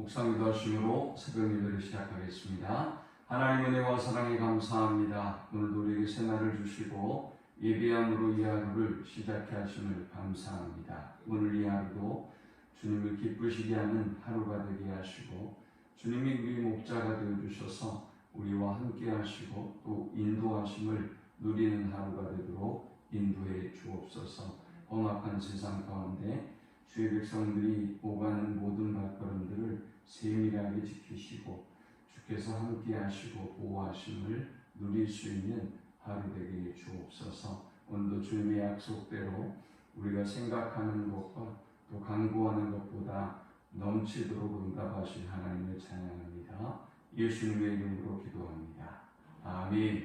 묵상 기도하심으로 새벽 예배를 시작하겠습니다. 하나님 은혜와 사랑에 감사합니다. 오늘도 우리에게 새날을 주시고 예배함으로 이 하루를 시작해 하심을 감사합니다. 오늘 이 하루도 주님을 기쁘시게 하는 하루가 되게 하시고 주님이 우리 목자가 되어주셔서 우리와 함께 하시고 또 인도하심을 누리는 하루가 되도록 인도해 주옵소서. 험악한 세상 가운데 주의 백성들이 오가는 모든 발걸음들을 세밀하게 지키시고 주께서 함께 하시고 보호하심을 누릴 수 있는 하루 되게 주옵소서. 오늘도 주님의 약속대로 우리가 생각하는 것과 또 간구하는 것보다 넘치도록 응답하신 하나님을 찬양합니다. 예수님의 이름으로 기도합니다. 아멘.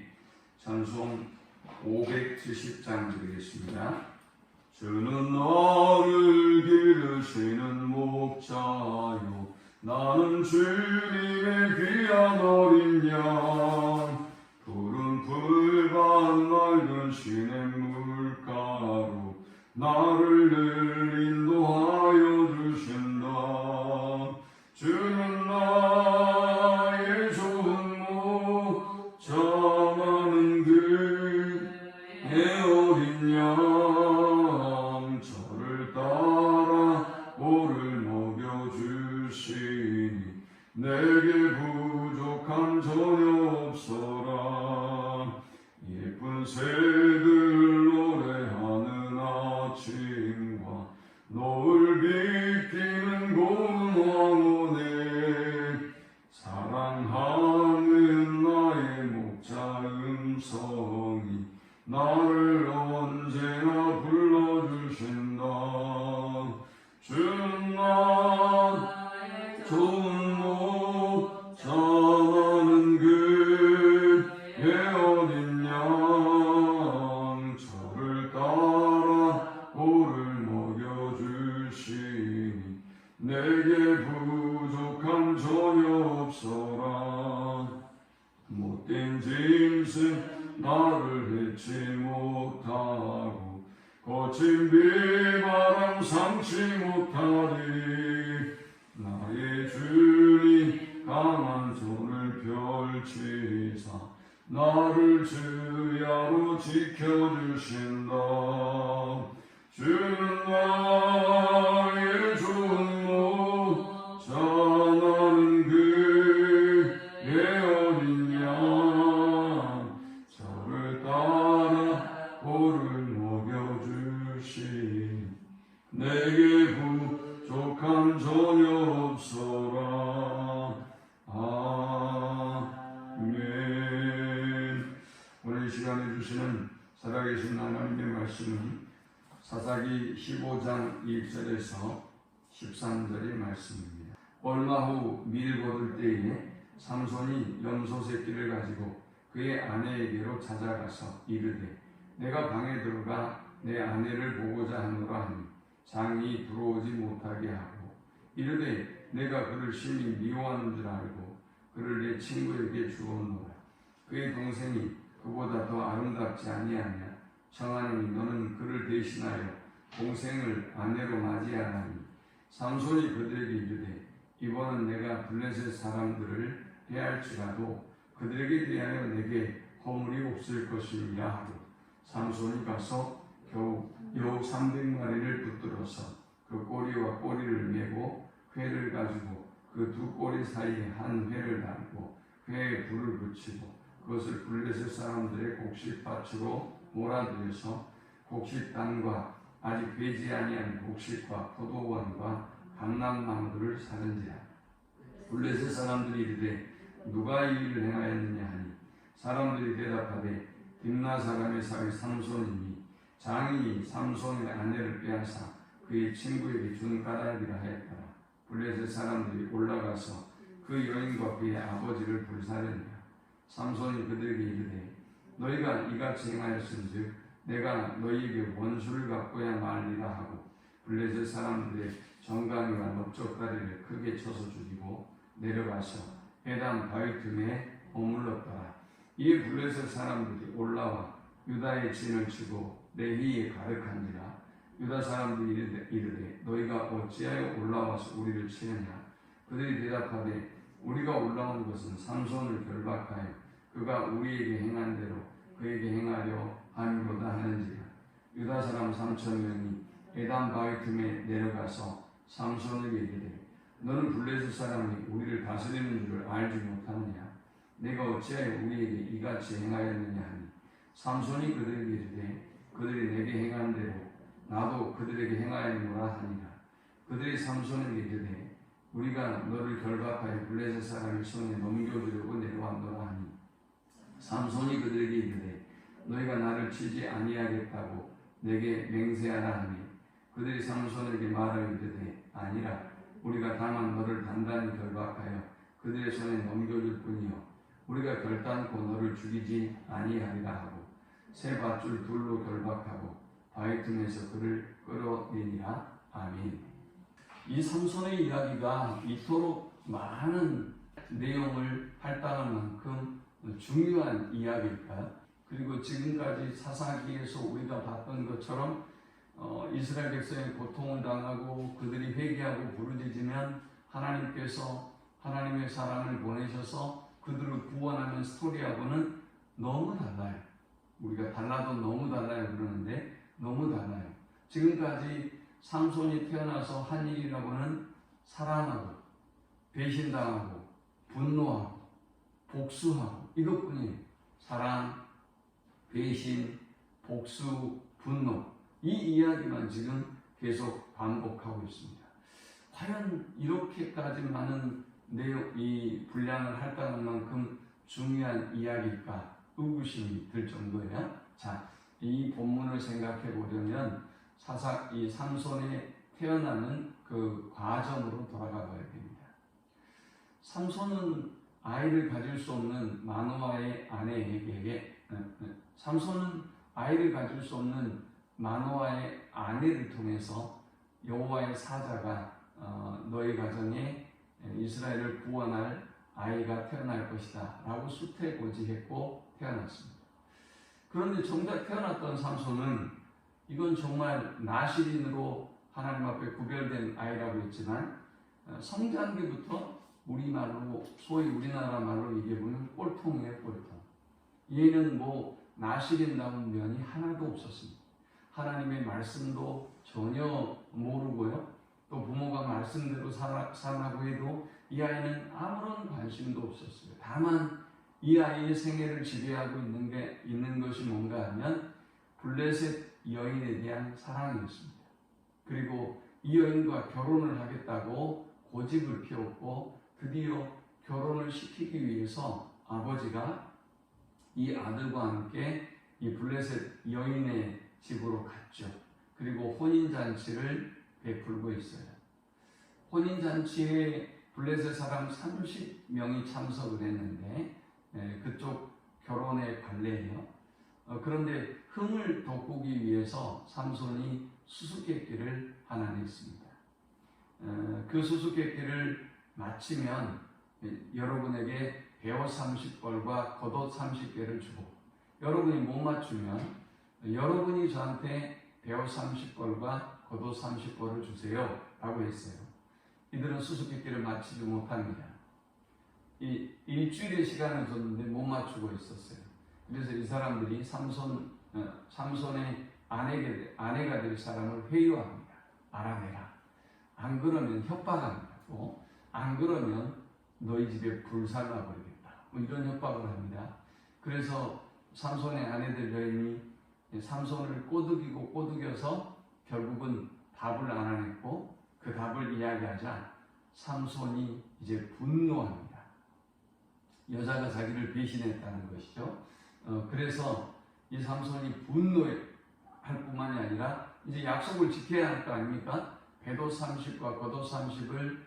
찬송 570장 드리겠습니다. 주는 나를 기르시는 목자요 나는 주님의 귀한 어린 양 푸른 풀밭 맑은 시냇 물가로 나를 늘 인도하여 주신다. 주는 나의 좋은 목자 나는 그의 어린 양 내게 부족함 전혀 없어라. 예쁜 새들 노래하는 아침과 노을 비키는 고운 황혼에 사랑하는 나의 목자 음성이 나를 언제나 불러주신다. 주는 나의 좋은 저는 그의 어린 양 저를 따라 꼴을 먹여주시니 내게 부족함 전혀 없어라. 못된 짐승 나를 해치 못하고 거친 비바람 삼치 못하리. 나의 주님 강한 손을 펼치사 나를 주야로 지켜주신다. 주는 나의 좋은 목자 나는 그의 어린 양 저를 따라 꼴을 먹여주시니 내게 부족함 전혀 없어라. 아멘. 오늘 이 시간에 주시는 살아계신 하나님의 말씀은 사사기 15장 1절에서 13절의 말씀입니다. 얼마 후 밀 거둘 때에 삼손이 염소 새끼를 가지고 그의 아내에게로 찾아가서 이르되 내가 방에 들어가 내 아내를 보고자 하노라 하니 장이 들어오지 못하게 하고 이르되 내가 그를 심히 미워하는 줄 알고 그를 내 친구에게 주었노라. 그의 동생이 그보다 더 아름답지 아니하냐. 청하노니 너는 그를 대신하여 동생을 아내로 맞이하라니. 삼손이 그들에게 이르되 이번은 내가 블레셋 사람들을 해할지라도 그들에게 대하여 내게 허물이 없을 것이니라 하고 삼손이 가서 겨우 여 300마리를 붙들어서 그 꼬리와 꼬리를 메고 회를 가지고 그 두 꼬리 사이에 한 회를 달고 회에 불을 붙이고 그것을 블레셋 사람들의 곡식밭으로 몰아들여서 곡식단과 아직 배지 아니한 곡식과 포도원과 감람나무들을 사른지라. 블레셋 사람들이 이르되 누가 이 일을 행하였느냐 하니 사람들이 대답하되 딥나 사람의 사위 삼손이니 장이 삼손의 아내를 빼앗아 그의 친구에게 준 까닭이라 하였더라. 블레셋 사람들이 올라가서 그 여인과 그의 아버지를 불사르니라. 삼손이 그들에게 이르되 너희가 이같이 행하였은즉 내가 너희에게 원수를 갚고야 말리라 하고 블레셋 사람들의 정강이와 넓적다리를 크게 쳐서 죽이고 내려가서 에단 바위 틈에 머물렀더라. 이에 블레셋 사람들이 올라와 유다의 진을 치고 레히에 가득한지라. 유다 사람들이 이르되 너희가 어찌하여 올라와서 우리를 치느냐. 그들이 대답하되 우리가 올라온 것은 삼손을 결박하여 그가 우리에게 행한 대로 그에게 행하려 함이로다 하는지라. 유다 사람 3,000명이 에담 바위 틈에 내려가서 삼손을 이르되 너는 블레셋 사람이 우리를 다스리는 줄을 알지 못하느냐. 내가 어찌하여 우리에게 이같이 행하였느냐 하니 삼손이 그들에게 이르되 그들이 내게 행한 대로 나도 그들에게 행하였노라 하니라. 그들이 삼손에게 이르되 우리가 너를 결박하여 블레셋 사람의 손에 넘겨주려고 내려왔노라 하니 삼손이 그들에게 이르되 너희가 나를 치지 아니하겠다고 내게 맹세하라 하니 그들이 삼손에게 말하여 이르되 아니라 우리가 다만 너를 단단히 결박하여 그들의 손에 넘겨줄 뿐이요 우리가 결단코 너를 죽이지 아니하리라 하고 새 밧줄 둘로 결박하고 바위 틈에서 그를 끌어내니라. 아멘. 이 삼손의 이야기가 이토록 많은 내용을 할당할 만큼 중요한 이야기일까요? 그리고 지금까지 사사기에서 우리가 봤던 것처럼 이스라엘 백성이 고통을 당하고 그들이 회개하고 부르짖으면 하나님께서 하나님의 사랑을 보내셔서 그들을 구원하는 스토리하고는 너무 달라요. 우리가 달라도 너무 달라요 그러는데 너무 달라요. 지금까지 삼손이 태어나서 한 일이라고는 사랑하고 배신당하고 분노하고 복수하고 이것뿐이에요. 사랑, 배신, 복수, 분노 이 이야기만 지금 계속 반복하고 있습니다. 과연 이렇게까지 많은 내용, 이 분량을 할당할 만큼 중요한 이야기일까 의구심이 들 정도예요. 자, 이 본문을 생각해 보려면 이 삼손의 태어나는 그 과정으로 돌아가 봐야 됩니다. 삼손은 아이를 가질 수 없는 마노아의 아내에게 삼손은 아이를 가질 수 없는 마노아의 아내를 통해서 여호와의 사자가 너희 가정에 이스라엘을 구원할 아이가 태어날 것이다 라고 수태고지했고 태어났습니다. 그런데 정작 태어났던 삼손은 이건 정말 나실인으로 하나님 앞에 구별된 아이라고 했지만 성장기부터 우리말로 소위 우리나라 말로 얘기해보면 꼴통이에요. 꼴통. 얘는 뭐 나실인다운 면이 하나도 없었습니다. 하나님의 말씀도 전혀 모르고요. 또 부모가 말씀대로 살라고 해도 이 아이는 아무런 관심도 없었어요. 다만 이 아이의 생애를 지배하고 있는 것이 뭔가 하면 블레셋 여인에 대한 사랑이었습니다. 그리고 이 여인과 결혼을 하겠다고 고집을 피웠고 드디어 결혼을 시키기 위해서 아버지가 이 아들과 함께 이 블레셋 여인의 집으로 갔죠. 그리고 혼인잔치를 베풀고 있어요. 혼인잔치에 블레셋 사람 30명이 참석을 했는데 그쪽 결혼의 관례예요. 그런데 흠을 돋구기 위해서 삼손이 수수께끼를 하나 냈습니다. 그 수수께끼를 마치면 여러분에게 베어 30벌과 겉옷 30개를 주고 여러분이 못 맞추면 여러분이 저한테 베어 30벌과 겉옷 30벌을 주세요 라고 했어요. 이들은 수수께끼를 마치지 못합니다. 이 일주일의 시간을 줬는데 못 맞추고 있었어요. 그래서 이 사람들이 삼손의 아내가 될 사람을 회유합니다. 알아내라. 안 그러면 협박합니다. 안 그러면 너희 집에 불살라 버리겠다. 뭐 이런 협박을 합니다. 그래서 삼손의 아내들 여인이 삼손을 꼬드겨서 결국은 답을 알아냈고 그 답을 이야기하자 삼손이 이제 분노합니다. 여자가 자기를 배신했다는 것이죠. 그래서 이 삼손이 분노할 뿐만이 아니라 이제 약속을 지켜야 할 거 아닙니까? 배도 30과 겉옷 30을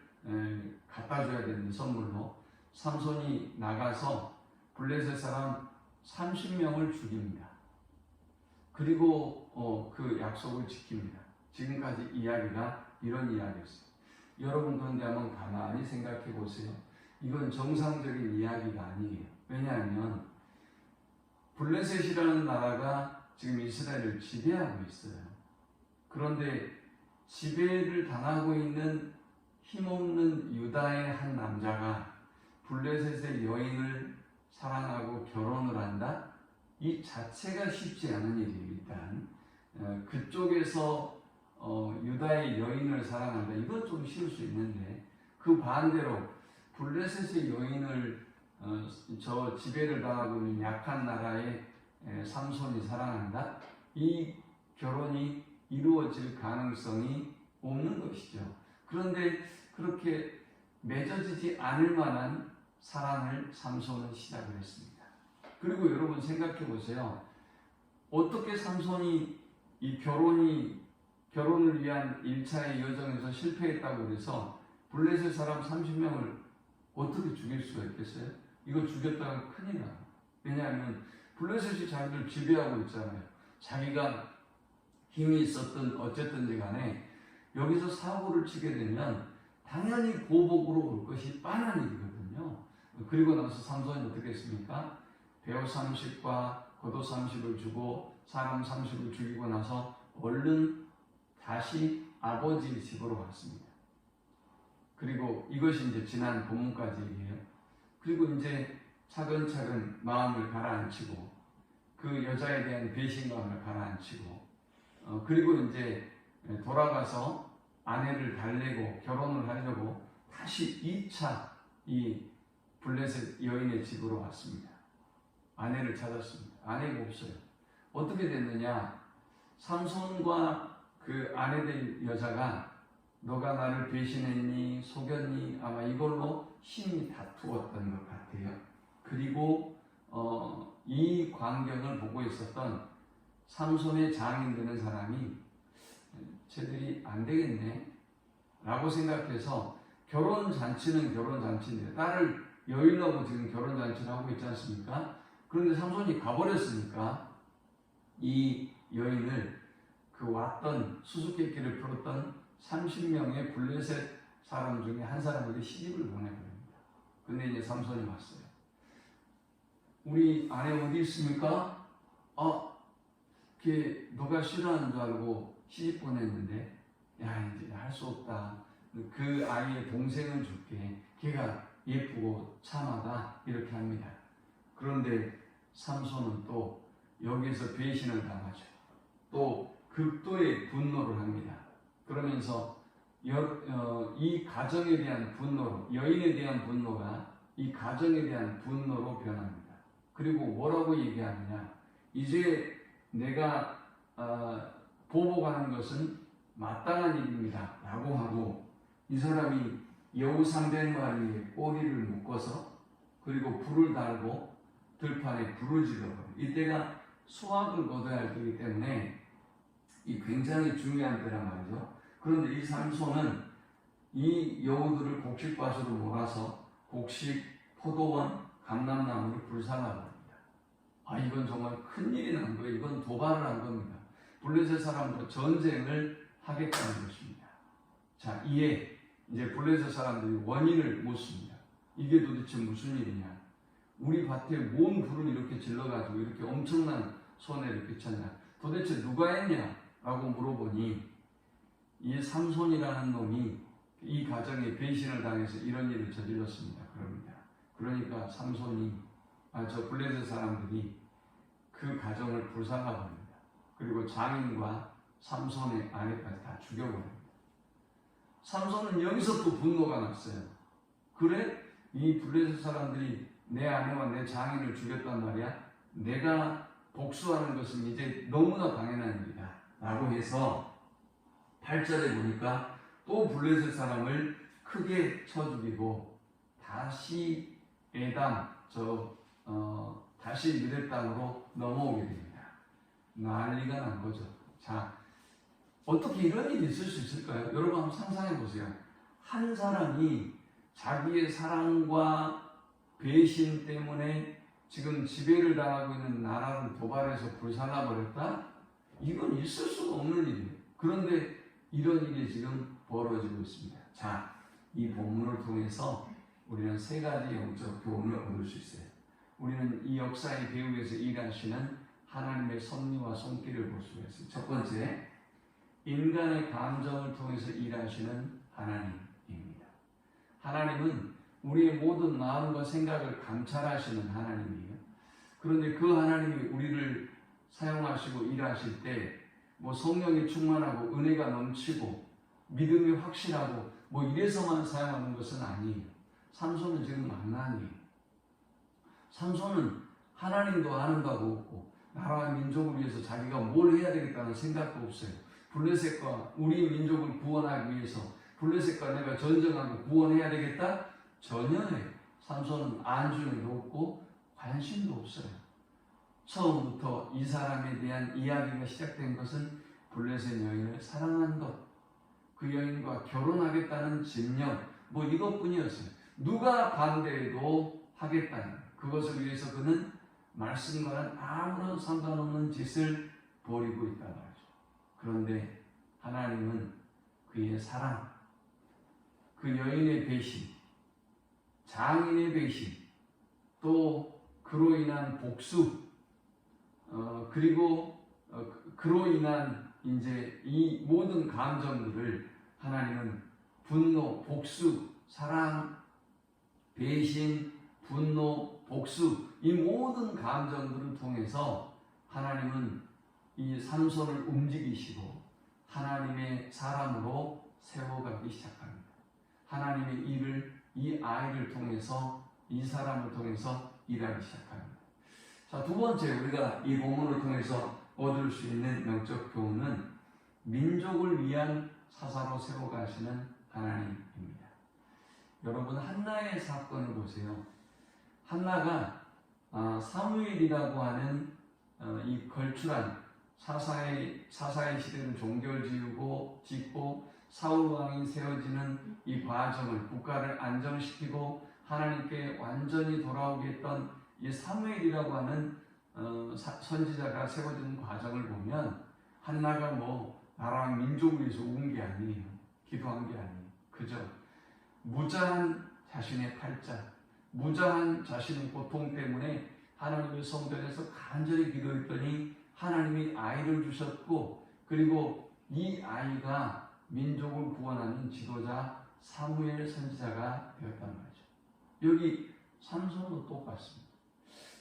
갖다 줘야 되는 선물로 삼손이 나가서 블레셋 사람 30명을 죽입니다. 그리고 그 약속을 지킵니다. 지금까지 이야기가 이런 이야기였어요. 여러분 그런데 한번 가만히 생각해 보세요. 이건 정상적인 이야기가 아니에요. 왜냐하면 블레셋이라는 나라가 지금 이스라엘을 지배하고 있어요. 그런데 지배를 당하고 있는 힘없는 유다의 한 남자가 블레셋의 여인을 사랑하고 결혼을 한다? 이 자체가 쉽지 않은 일이에요. 일단 그쪽에서 유다의 여인을 사랑한다. 이건 좀 쉬울 수 있는데 그 반대로 블레셋의 여인을 저 지배를 당하고 있는 약한 나라의 삼손이 사랑한다. 이 결혼이 이루어질 가능성이 없는 것이죠. 그런데 그렇게 맺어지지 않을 만한 사랑을 삼손은 시작을 했습니다. 그리고 여러분 생각해 보세요. 어떻게 삼손이 이 결혼을 위한 1차의 여정에서 실패했다고 해서 블레셋 사람 30명을 어떻게 죽일 수가 있겠어요? 이거 죽였다가 큰일 나요. 왜냐하면 블레셋이 자기들 지배하고 있잖아요. 자기가 힘이 있었든 어쨌든지 간에 여기서 사고를 치게 되면 당연히 보복으로 올 것이 뻔한 일이거든요. 그리고 나서 삼손이 어떻게 했습니까? 배우 30과 겉옷 30을 주고 사람 30을 죽이고 나서 얼른 다시 아버지 집으로 갔습니다. 그리고 이것이 이제 지난 본문까지 얘기해요. 그리고 이제 차근차근 마음을 가라앉히고 그 여자에 대한 배신감을 가라앉히고 그리고 이제 돌아가서 아내를 달래고 결혼을 하려고 다시 2차 이 블레셋 여인의 집으로 왔습니다. 아내를 찾았습니다. 아내가 없어요. 어떻게 됐느냐? 삼손과 그 아내된 여자가 너가 나를 배신했니? 속였니? 아마 이걸로 심히 다투었던 것 같아요. 그리고 이 광경을 보고 있었던 삼손의 장인 되는 사람이 쟤들이 안 되겠네 라고 생각해서 결혼잔치는 결혼잔치인데 딸을 여인하고 지금 결혼잔치를 하고 있지 않습니까? 그런데 삼손이 가버렸으니까 이 여인을 그 왔던 수수께끼를 풀었던 30명의 블레셋 사람 중에 한 사람에게 시집을 보내버립니다. 근데 이제 삼손이 왔어요. 우리 아내 어디 있습니까? 걔 너가 싫어하는 줄 알고 시집 보냈는데 야 이제 할 수 없다. 그 아이의 동생을 줄게. 걔가 예쁘고 참하다 이렇게 합니다. 그런데 삼손은 또 여기서 배신을 당하죠. 또 극도의 분노를 합니다. 그러면서 이 가정에 대한 분노로 여인에 대한 분노가 이 가정에 대한 분노로 변합니다. 그리고 뭐라고 얘기하느냐? 이제 내가 보복하는 것은 마땅한 일입니다 라고 하고 이 사람이 여우 300마리의 꼬리를 묶어서 그리고 불을 달고 들판에 불을 질러버려요. 이때가 수확을 거둬야 할 때이기 때문에 이 굉장히 중요한 때란 말이죠. 그런데 이 삼손은 이 여우들을 곡식밭으로 몰아서 곡식, 포도원, 감람나무를 불살라버립니다. 이건 정말 큰일이 난 거예요. 이건 도발을 한 겁니다. 블레셋 사람들은 전쟁을 하겠다는 것입니다. 자, 이에 이제 블레셋 사람들이 원인을 묻습니다. 이게 도대체 무슨 일이냐? 우리 밭에 뭔 불을 이렇게 질러가지고 이렇게 엄청난 손해를 끼쳤냐? 도대체 누가 했냐? 라고 물어보니 이 삼손이라는 놈이 이 가정에 배신을 당해서 이런 일을 저질렀습니다. 그럽니다. 그러니까 삼손이 저 블레셋 사람들이 그 가정을 불살라버립니다. 그리고 장인과 삼손의 아내까지 다 죽여버립니다. 삼손은 여기서 또 분노가 났어요. 그래? 이 블레셋 사람들이 내 아내와 내 장인을 죽였단 말이야? 내가 복수하는 것은 이제 너무나 당연한 일이다 라고 해서 8절에 보니까 또 블레셋 사람을 크게 쳐 죽이고 다시 에담 다시 유대 땅으로 넘어오게 됩니다. 난리가 난 거죠. 자, 어떻게 이런 일이 있을 수 있을까요? 여러분 한번 상상해 보세요. 한 사람이 자기의 사랑과 배신 때문에 지금 지배를 당하고 있는 나라를 도발해서 불살라버렸다? 이건 있을 수가 없는 일이에요. 그런데 이런 일이 지금 벌어지고 있습니다. 자, 이 본문을 통해서 우리는 세 가지 영적 교훈을 얻을 수 있어요. 우리는 이 역사의 배후에서 일하시는 하나님의 섭리와 손길을 볼 수가 있어요. 첫 번째, 인간의 감정을 통해서 일하시는 하나님입니다. 하나님은 우리의 모든 마음과 생각을 감찰하시는 하나님이에요. 그런데 그 하나님이 우리를 사용하시고 일하실 때 뭐 성령이 충만하고 은혜가 넘치고 믿음이 확실하고 뭐 이래서만 사용하는 것은 아니에요. 삼손은 지금 망나니에요. 삼손은 하나님도 아는 바도 없고 나라와 민족을 위해서 자기가 뭘 해야 되겠다는 생각도 없어요. 블레셋과 우리 민족을 구원하기 위해서 블레셋과 내가 전쟁하고 구원해야 되겠다? 전혀예요. 삼손은 안중에도 없고 관심도 없어요. 처음부터 이 사람에 대한 이야기가 시작된 것은 블레셋 여인을 사랑한 것, 그 여인과 결혼하겠다는 집념, 뭐 이것뿐이었어요. 누가 반대해도 하겠다는 그것을 위해서 그는 말씀과는 아무런 상관없는 짓을 벌이고 있다 말이죠. 그런데 하나님은 그의 사랑, 그 여인의 배신, 장인의 배신, 또 그로 인한 복수, 그리고 그로 인한 이제 이 모든 감정들을 하나님은 분노, 복수, 사랑, 배신, 분노, 복수 이 모든 감정들을 통해서 하나님은 이 삼손을 움직이시고 하나님의 사람으로 세워가기 시작합니다. 하나님의 일을 이 아이를 통해서 이 사람을 통해서 일하기 시작합니다. 자, 두 번째 우리가 이 본문을 통해서 얻을 수 있는 영적 교훈은 민족을 위한 사사로 세워가시는 하나님입니다. 여러분 한나의 사건을 보세요. 한나가 사무엘이라고 하는 이 걸출한 사사의 시대는 종교를 짓고 사울 왕이 세워지는 이 과정을 국가를 안정시키고 하나님께 완전히 돌아오게 했던 이 사무엘이라고 하는 선지자가 세워지는 과정을 보면 한나가 뭐 나라와 민족을 위해서 운 게 아니에요. 기도한 게 아니에요. 그저 무자한 자신의 팔자, 무자한 자신의 고통 때문에 하나님의 성전에서 간절히 기도했더니 하나님이 아이를 주셨고 그리고 이 아이가 민족을 구원하는 지도자 사무엘 선지자가 되었단 말이죠. 여기 삼손도 똑같습니다.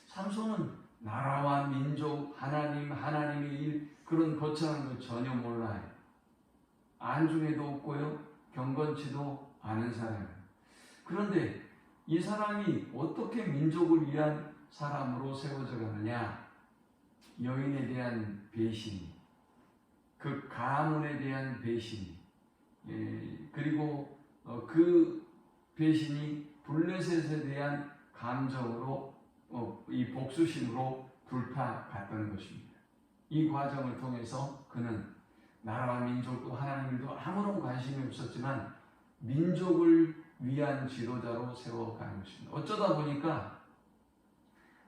삼손은 나라와 민족, 하나님의 일 그런 거창한 거 전혀 몰라요. 안중에도 없고요. 경건치도 않은 사람이에요. 그런데 이 사람이 어떻게 민족을 위한 사람으로 세워져 가느냐? 여인에 대한 배신, 그 가문에 대한 배신, 그리고 그 배신이 블레셋에 대한 감정으로 이 복수심으로 불타갔다는 것입니다. 이 과정을 통해서 그는 나라와 민족도 하나님도 아무런 관심이 없었지만 민족을 위한 지도자로 세워가는 것입니다. 어쩌다 보니까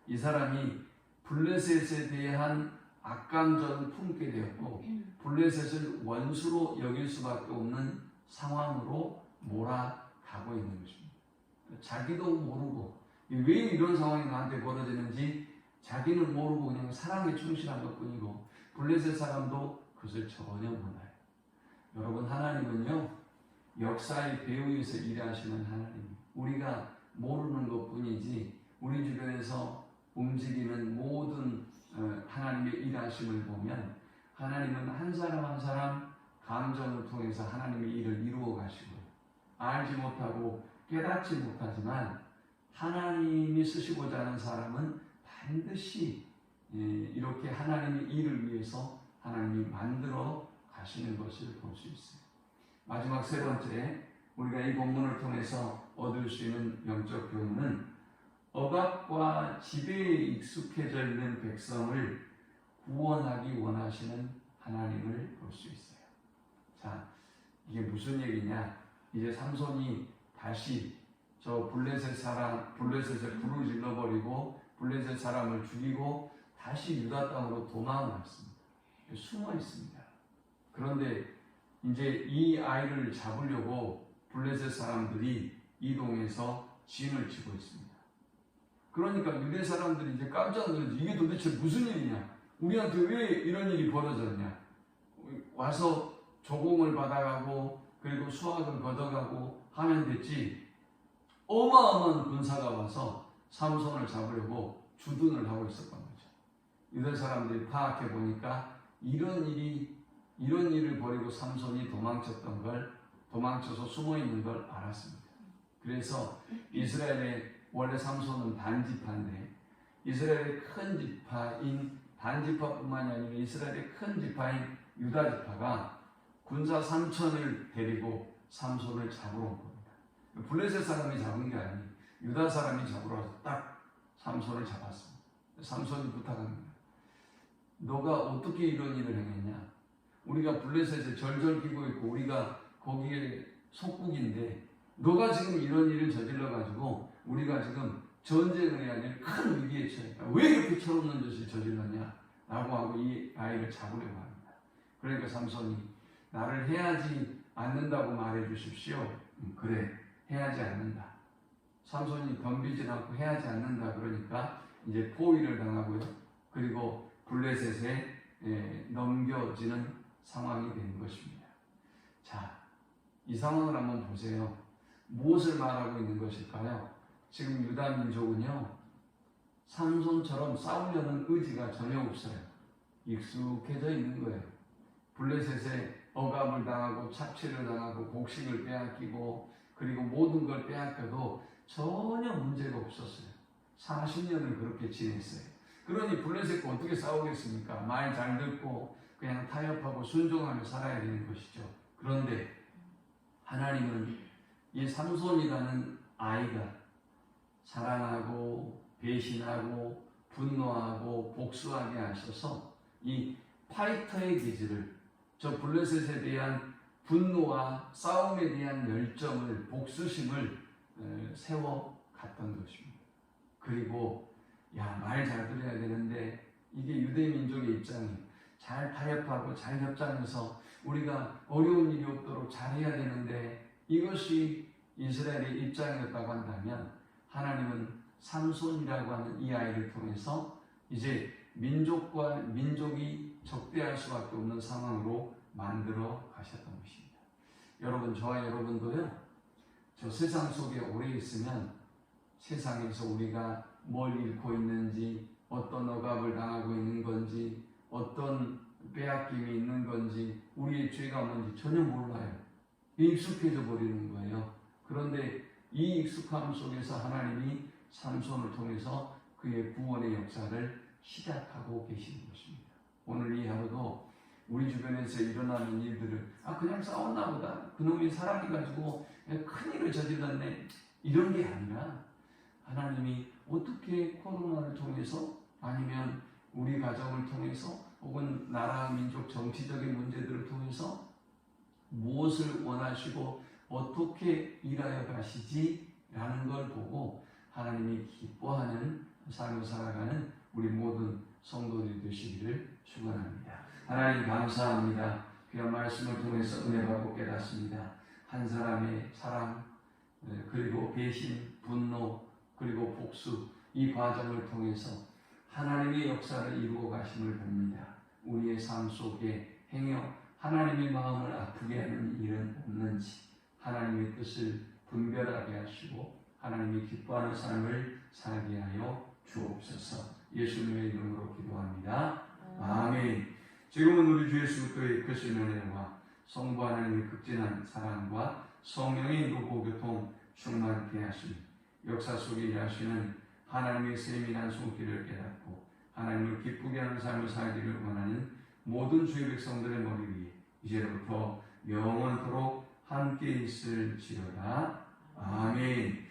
이 사람이 블레셋에 대한 악감정을 품게 되었고 블레셋을 원수로 여길 수밖에 없는 상황으로 몰아가고 있는 것입니다. 자기도 모르고 왜 이런 상황이 나한테 벌어지는지 자기는 모르고 그냥 사랑에 충실한 것뿐이고 블레셋 사람도 그것을 전혀 몰라요. 여러분 하나님은요 역사의 배후에서 일하시는 하나님, 우리가 모르는 것뿐이지 우리 주변에서 움직이는 모든 하나님의 일하심을 보면 하나님은 한 사람 한 사람 감정을 통해서 하나님의 일을 이루어 가시고 알지 못하고 깨닫지 못하지만 하나님이 쓰시고자 하는 사람은 반드시 이렇게 하나님의 일을 위해서 하나님이 만들어 가시는 것을 볼 수 있어요. 마지막 세 번째 우리가 이 본문을 통해서 얻을 수 있는 영적 교훈은 억압과 지배에 익숙해져 있는 백성을 구원하기 원하시는 하나님을 볼 수 있어요. 자, 이게 무슨 얘기냐? 이제 삼손이 다시 저 블레셋에 불을 질러버리고 블레셋 사람을 죽이고 다시 유다 땅으로 도망왔습니다. 숨어 있습니다. 그런데 이제 이 아이를 잡으려고 블레셋 사람들이 이동해서 진을 치고 있습니다. 그러니까 유대 사람들이 이제 깜짝 놀라서 이게 도대체 무슨 일이냐? 우리한테 왜 이런 일이 벌어졌냐? 와서 조공을 받아가고 그리고 수확을 걷어가고 하면 됐지 어마어마한 군사가 와서 삼손을 잡으려고 주둔을 하고 있었던 거죠. 유대 사람들이 파악해 보니까 이런 일을 벌이고 삼손이 도망쳐서 숨어 있는 걸 알았습니다. 그래서 이스라엘의 원래 삼손은 반지파인데 이스라엘의 큰 지파인 반지파뿐만이 아니라 이스라엘의 큰 지파인 유다 지파가 군사 3천을 데리고 삼손을 잡으러 온 겁니다. 블레셋 사람이 잡은 게 아니에요. 유다 사람이 잡으러 와서 딱 삼손을 잡았습니다. 삼손이 부탁합니다. 너가 어떻게 이런 일을 행했냐? 우리가 블레셋에 절절 끼고 있고 우리가 거기에 속국인데 너가 지금 이런 일을 저질러 가지고 우리가 지금 전쟁을 해야 될 큰 위기에 처해. 왜 이렇게 철없는 짓을 저질렀냐? 라고 하고 이 아이를 잡으려고 합니다. 그러니까 삼손이 나를 해하지 않는다고 말해 주십시오. 그래, 해하지 않는다. 삼손이 덤비질 않고 해하지 않는다. 그러니까 이제 포위를 당하고요. 그리고 블레셋에 넘겨지는 상황이 된 것입니다. 자, 이 상황을 한번 보세요. 무엇을 말하고 있는 것일까요? 지금 유다 민족은요, 삼손처럼 싸우려는 의지가 전혀 없어요. 익숙해져 있는 거예요. 블레셋에 억압을 당하고 착취를 당하고 곡식을 빼앗기고 그리고 모든 걸 빼앗겨도 전혀 문제가 없었어요. 40년을 그렇게 지냈어요. 그러니 블레셋과 어떻게 싸우겠습니까? 말 잘 듣고 그냥 타협하고 순종하며 살아야 되는 것이죠. 그런데 하나님은 이 삼손이라는 아이가 사랑하고 배신하고 분노하고 복수하게 하셔서 이 파이터의 기질을, 저 블레셋에 대한 분노와 싸움에 대한 열정을, 복수심을 세워갔던 것입니다. 그리고 말 잘 들어야 되는데 이게 유대 민족의 입장이 잘 타협하고 잘 협상해서 우리가 어려운 일이 없도록 잘해야 되는데 이것이 이스라엘의 입장이었다고 한다면 하나님은 삼손이라고 하는 이 아이를 통해서 이제 민족이 적대할 수밖에 없는 상황으로 만들어 가셨던 것입니다. 여러분, 저와 여러분도요, 저 세상 속에 오래 있으면 세상에서 우리가 뭘 잃고 있는지, 어떤 억압을 당하고 있는 건지, 어떤 빼앗김이 있는 건지, 우리의 죄가 뭔지 전혀 몰라요. 익숙해져 버리는 거예요. 그런데 이 익숙함 속에서 하나님이 삼손을 통해서 그의 구원의 역사를 시작하고 계시는 것입니다. 오늘 이 하루도 우리 주변에서 일어나는 일들을 그냥 싸웠나 보다, 그놈이 사람이 가지고 큰일을 저질렀네, 이런 게 아니라 하나님이 어떻게 코로나를 통해서 아니면 우리 가정을 통해서 혹은 나라 민족 정치적인 문제들을 통해서 무엇을 원하시고 어떻게 일하여 가시지라는 걸 보고 하나님이 기뻐하는 삶을 살아가는 우리 모든 성도들이 되시기를 축원합니다. 하나님 감사합니다. 귀한 말씀을 통해서 은혜 받고 깨닫습니다. 한 사람의 사랑, 그리고 배신, 분노, 그리고 복수, 이 과정을 통해서 하나님의 역사를 이루어 가심을 봅니다. 우리의 삶 속에 행여 하나님의 마음을 아프게 하는 일은 없는지 하나님의 뜻을 분별하게 하시고 하나님이 기뻐하는 삶을 살게 하여 주옵소서. 예수님의 이름으로 기도합니다. 아멘. 지금은 우리 주 예수 그리스도의 크신 은혜와 성부 하나님의 극진한 사랑과 성령의 노고 교통 충만케 하심, 역사 속에 일하시는 하나님의 세밀한 손길을 깨닫고 하나님을 기쁘게 하는 삶을 살기를 원하는 모든 주의 백성들의 머리 위에 이제부터 영원토록 함께 있을지어다. 아멘.